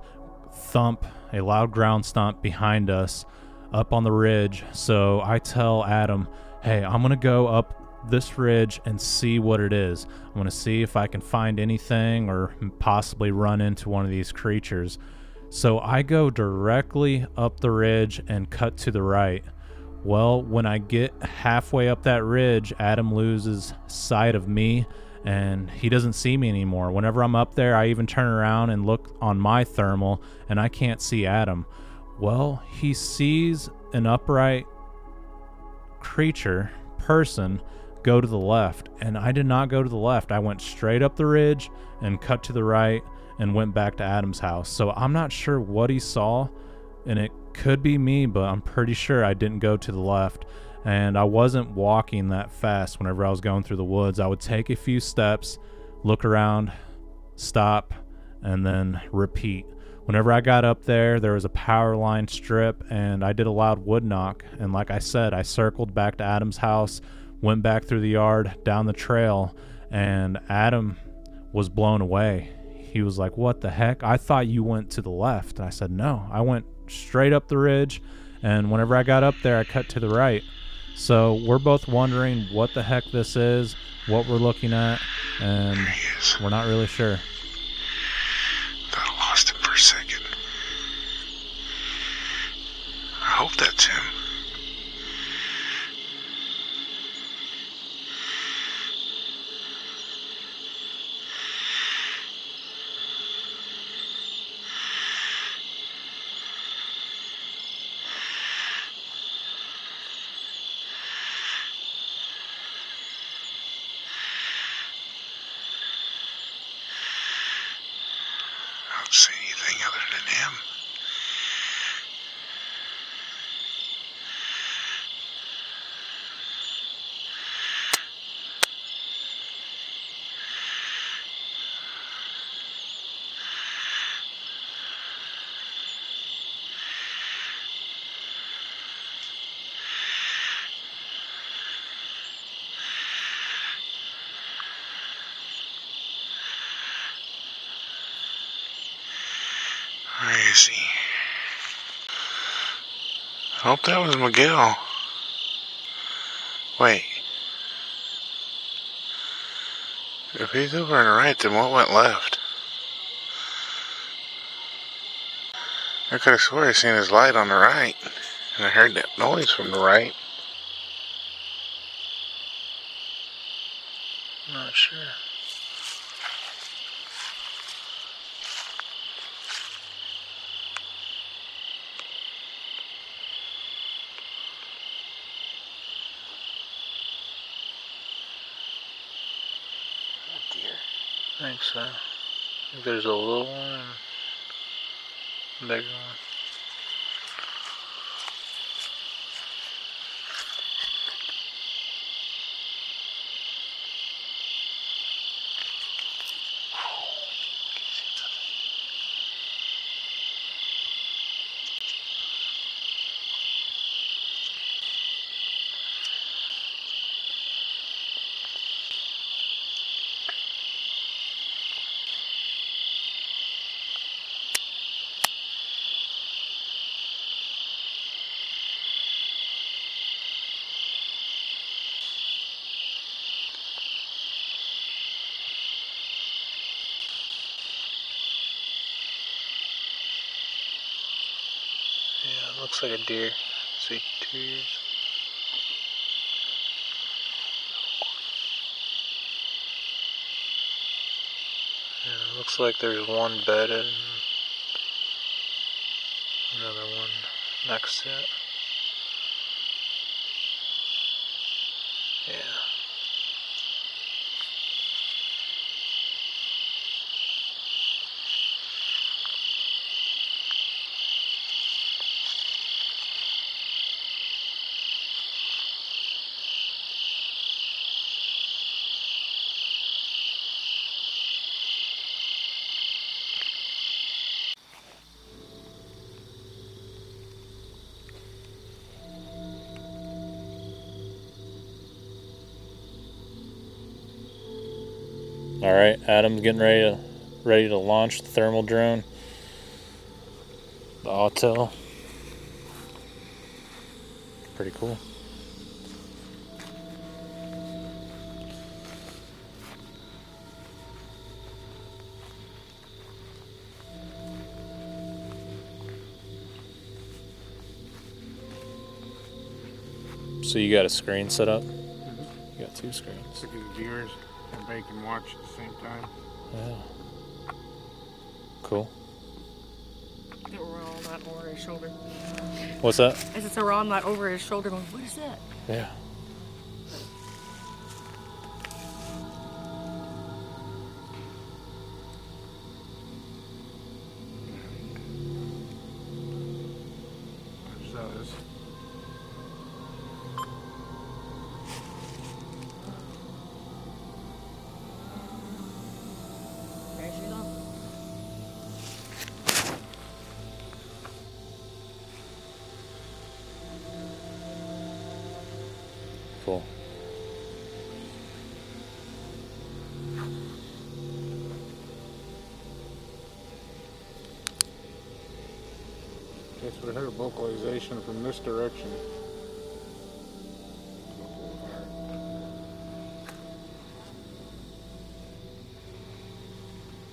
thump, a loud ground stomp behind us up on the ridge. So I tell Adam, hey, I'm gonna go up this ridge and see what it is. I'm gonna see if I can find anything or possibly run into one of these creatures. So I go directly up the ridge and cut to the right. Well, when I get halfway up that ridge, Adam loses sight of me and he doesn't see me anymore. Whenever I'm up there, I even turn around and look on my thermal and I can't see Adam. Well, he sees an upright person go to the left, and I did not go to the left. I went straight up the ridge and cut to the right and went back to Adam's house. So I'm not sure what he saw, and it could be me, but I'm pretty sure I didn't go to the left. And I wasn't walking that fast whenever I was going through the woods. I would take a few steps, look around, stop, and then repeat. Whenever I got up there, there was a power line strip, and I did a loud wood knock. And like I said, I circled back to Adam's house, went back through the yard, down the trail, and Adam was blown away. He was like, what the heck? I thought you went to the left. And I said, no, I went straight up the ridge, and whenever I got up there, I cut to the right. So we're both wondering what the heck this is, what we're looking at, and we're not really sure. Thought I lost him for a second. I hope that's him. I don't see anything other than him. Where is he? I hope that was Miguel. Wait. If he's over on the right, then what went left? I could have swore I seen his light on the right, and I heard that noise from the right. I'm not sure. Deer? I think so. I think there's a little one and a big one. Looks like a deer. See, 2 years. Yeah, looks like there's one bedded and another one next to it. Yeah. All right, Adam's getting ready to launch the thermal drone, the Autel. Pretty cool. So you got a screen set up? Mm-hmm. You got 2 screens. Look at the viewers. Everybody can watch at the same time. Yeah. Cool. They were all not over his shoulder. What's that? I said, so we're all not over his shoulder going, what is that? Yeah. There's those. There she goes. Cool. Guess we heard vocalization from this direction.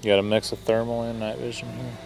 You got a mix of thermal and night vision here.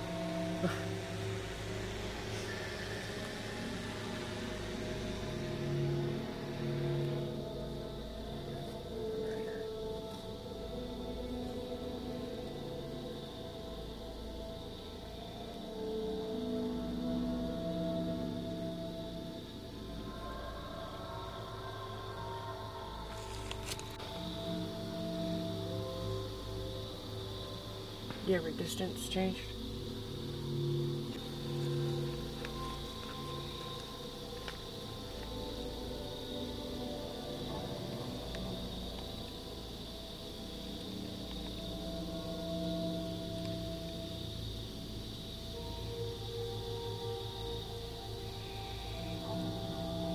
You ever distance changed?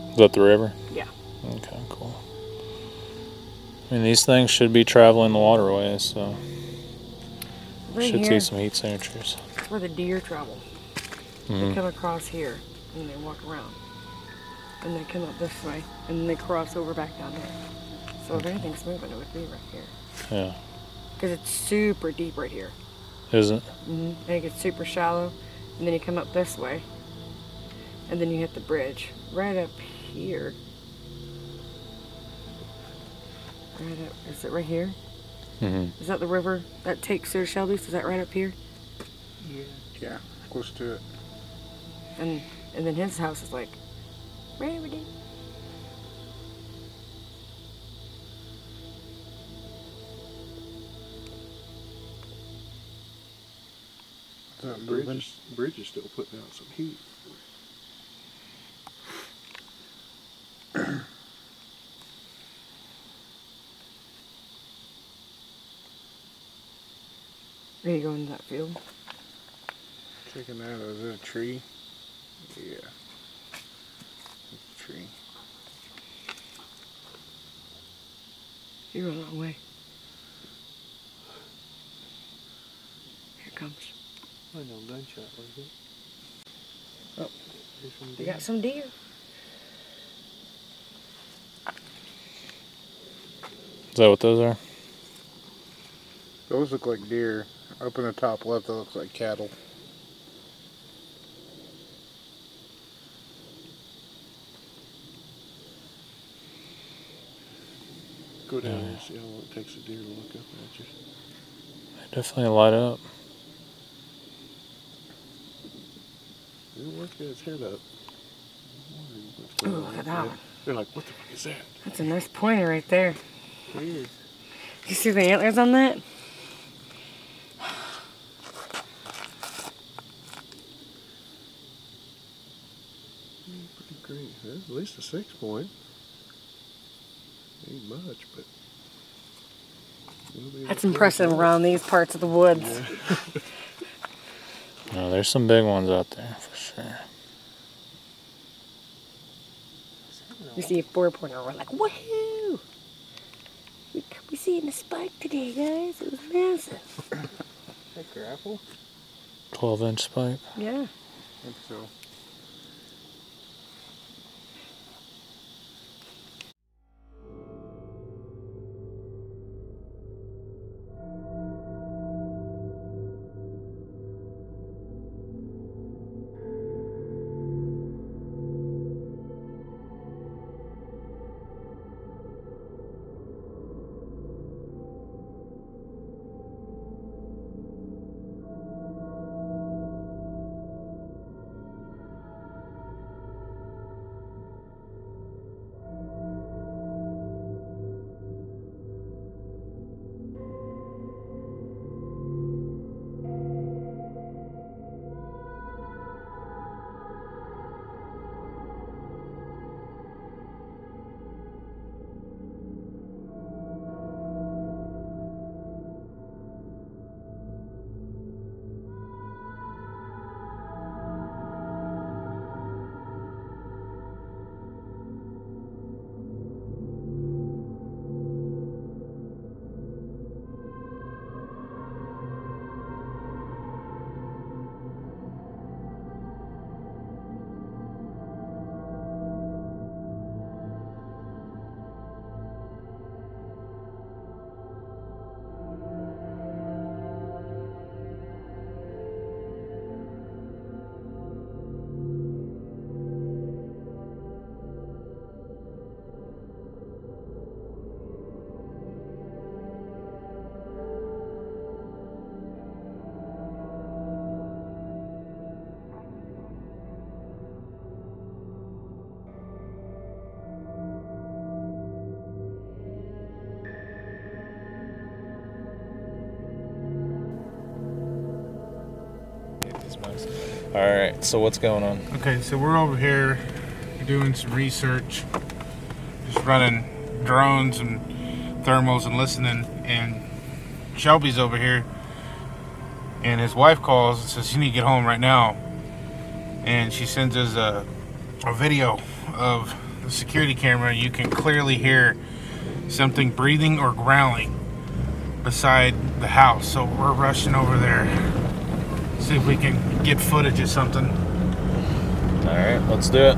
Is that the river? Yeah. Okay, cool. I mean, these things should be traveling the waterways, so Right should here, see some heat signatures. that's where the deer travel. They come across here and they walk around. And they come up this way and then they cross over back down there. So if anything's moving, it would be right here. Yeah. Because it's super deep right here. Isn't it? And it gets super shallow. And then you come up this way. And then you hit the bridge. Right up here. Right up, is it right here? Mm-hmm. Is that the river that takes to Shelby's? Is that right up here? Yeah, close to it. And then his house is like, right over there. That Bridge is still putting out some heat. Are you going to that field? Checking that out. Is it a tree? Yeah. It's a tree. You're going the wrong way. Here it comes. I know, gunshot, was it? Oh, we got some deer. Is that what those are? Those look like deer. Up in the top left, that looks like cattle. Go down there and see how long it takes a deer to look up at you. They definitely light up. It'll work its head up. Ooh, look at that one. They're like, what the fuck is that? That's a nice pointer right there. Weird. You see the antlers on that? Pretty great, huh? At least a 6-point. Ain't much, but... That's impressive around these parts of the woods. Yeah. No, there's some big ones out there for sure. You see a 4-pointer, we're like, woohoo! We seen a spike today, guys. It was massive. Hey, grapple? 12-inch spike. Yeah. I think so. Alright, so what's going on? Okay, so we're over here doing some research, just running drones and thermals and listening, and Shelby's over here, and his wife calls and says, you need to get home right now, and she sends us a video of the security camera. You can clearly hear something breathing or growling beside the house, so we're rushing over there, see if we can get footage of something. Alright, let's do it.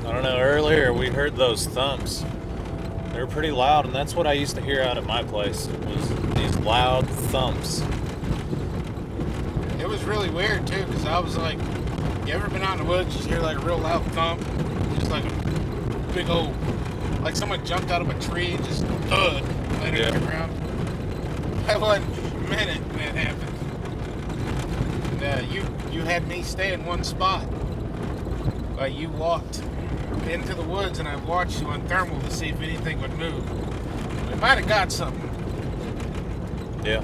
I don't know, earlier we heard those thumps. They were pretty loud, and that's what I used to hear out at my place, was these loud thumps. It was really weird too, because I was like, you ever been out in the woods, just hear like a real loud thump? Just like a big old, like someone jumped out of a tree and just thud landed on the ground. That wasn't a minute when that happened. And you had me stay in one spot. Like you walked into the woods and I watched you on thermal to see if anything would move. We might have got something. Yeah.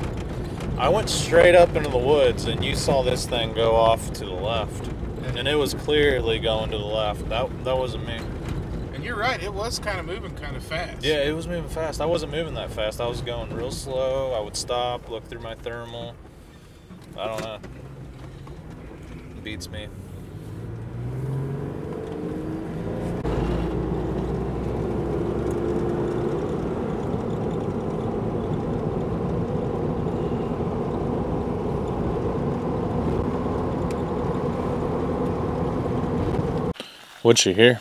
I went straight up into the woods and you saw this thing go off to the left. And it was clearly going to the left. That wasn't me. And you're right, it was kind of moving kind of fast. Yeah, it was moving fast. I wasn't moving that fast. I was going real slow. I would stop, look through my thermal. I don't know. It beats me. What'd you hear?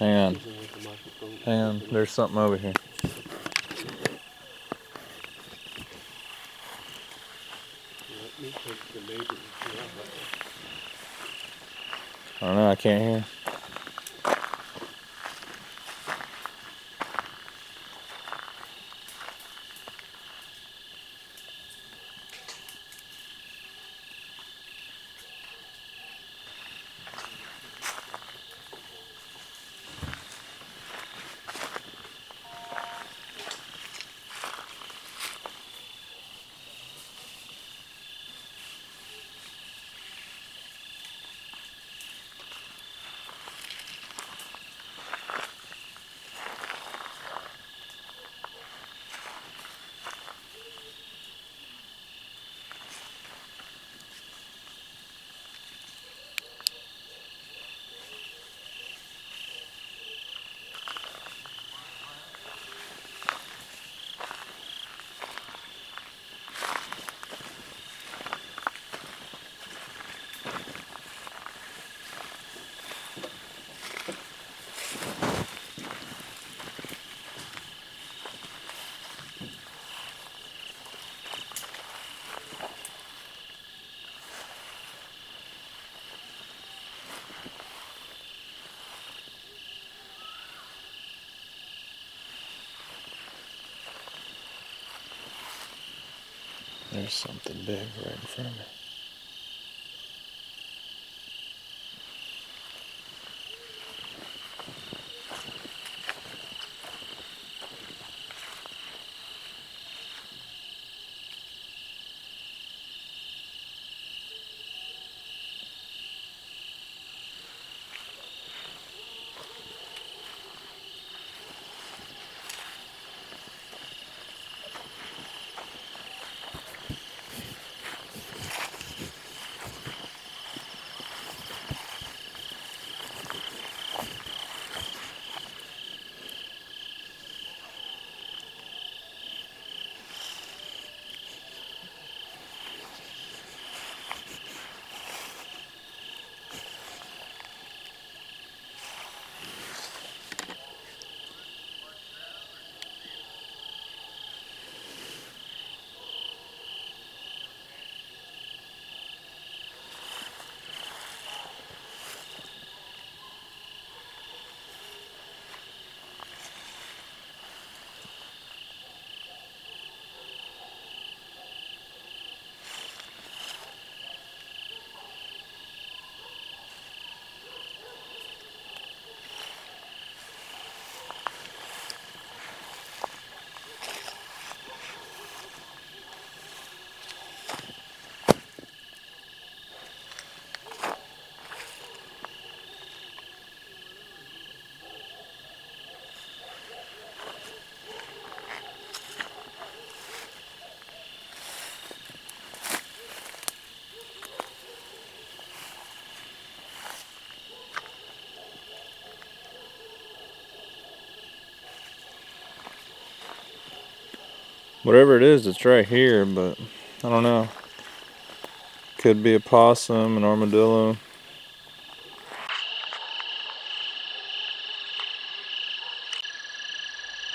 Hang on. Hang on. There's something over here. I don't know. I can't hear. There's something big right in front of me. Whatever it is, it's right here, but I don't know. Could be a possum, an armadillo.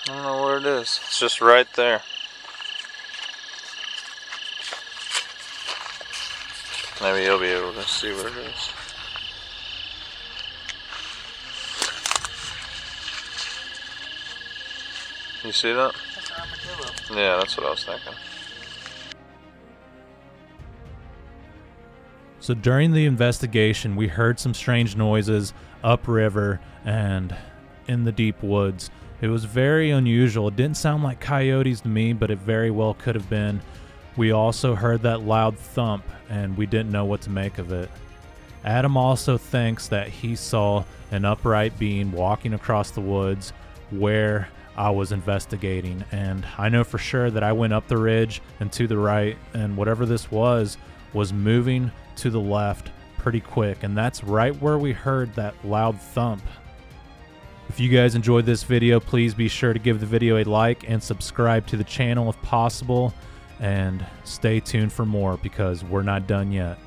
I don't know where it is. It's just right there. Maybe you'll be able to see where it is. You see that? That's an armadillo. Yeah, that's what I was thinking. So during the investigation, we heard some strange noises upriver and in the deep woods. It was very unusual. It didn't sound like coyotes to me, but it very well could have been. We also heard that loud thump, and we didn't know what to make of it. Adam also thinks that he saw an upright being walking across the woods where I was investigating, and I know for sure that I went up the ridge and to the right, and whatever this was moving to the left pretty quick, and that's right where we heard that loud thump. If you guys enjoyed this video, please be sure to give the video a like and subscribe to the channel if possible, and stay tuned for more because we're not done yet.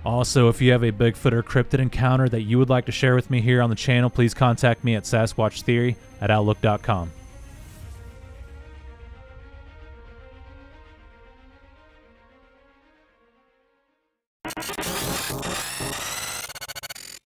Also, if you have a Bigfoot or cryptid encounter that you would like to share with me here on the channel, please contact me at sasquatchtheory@outlook.com.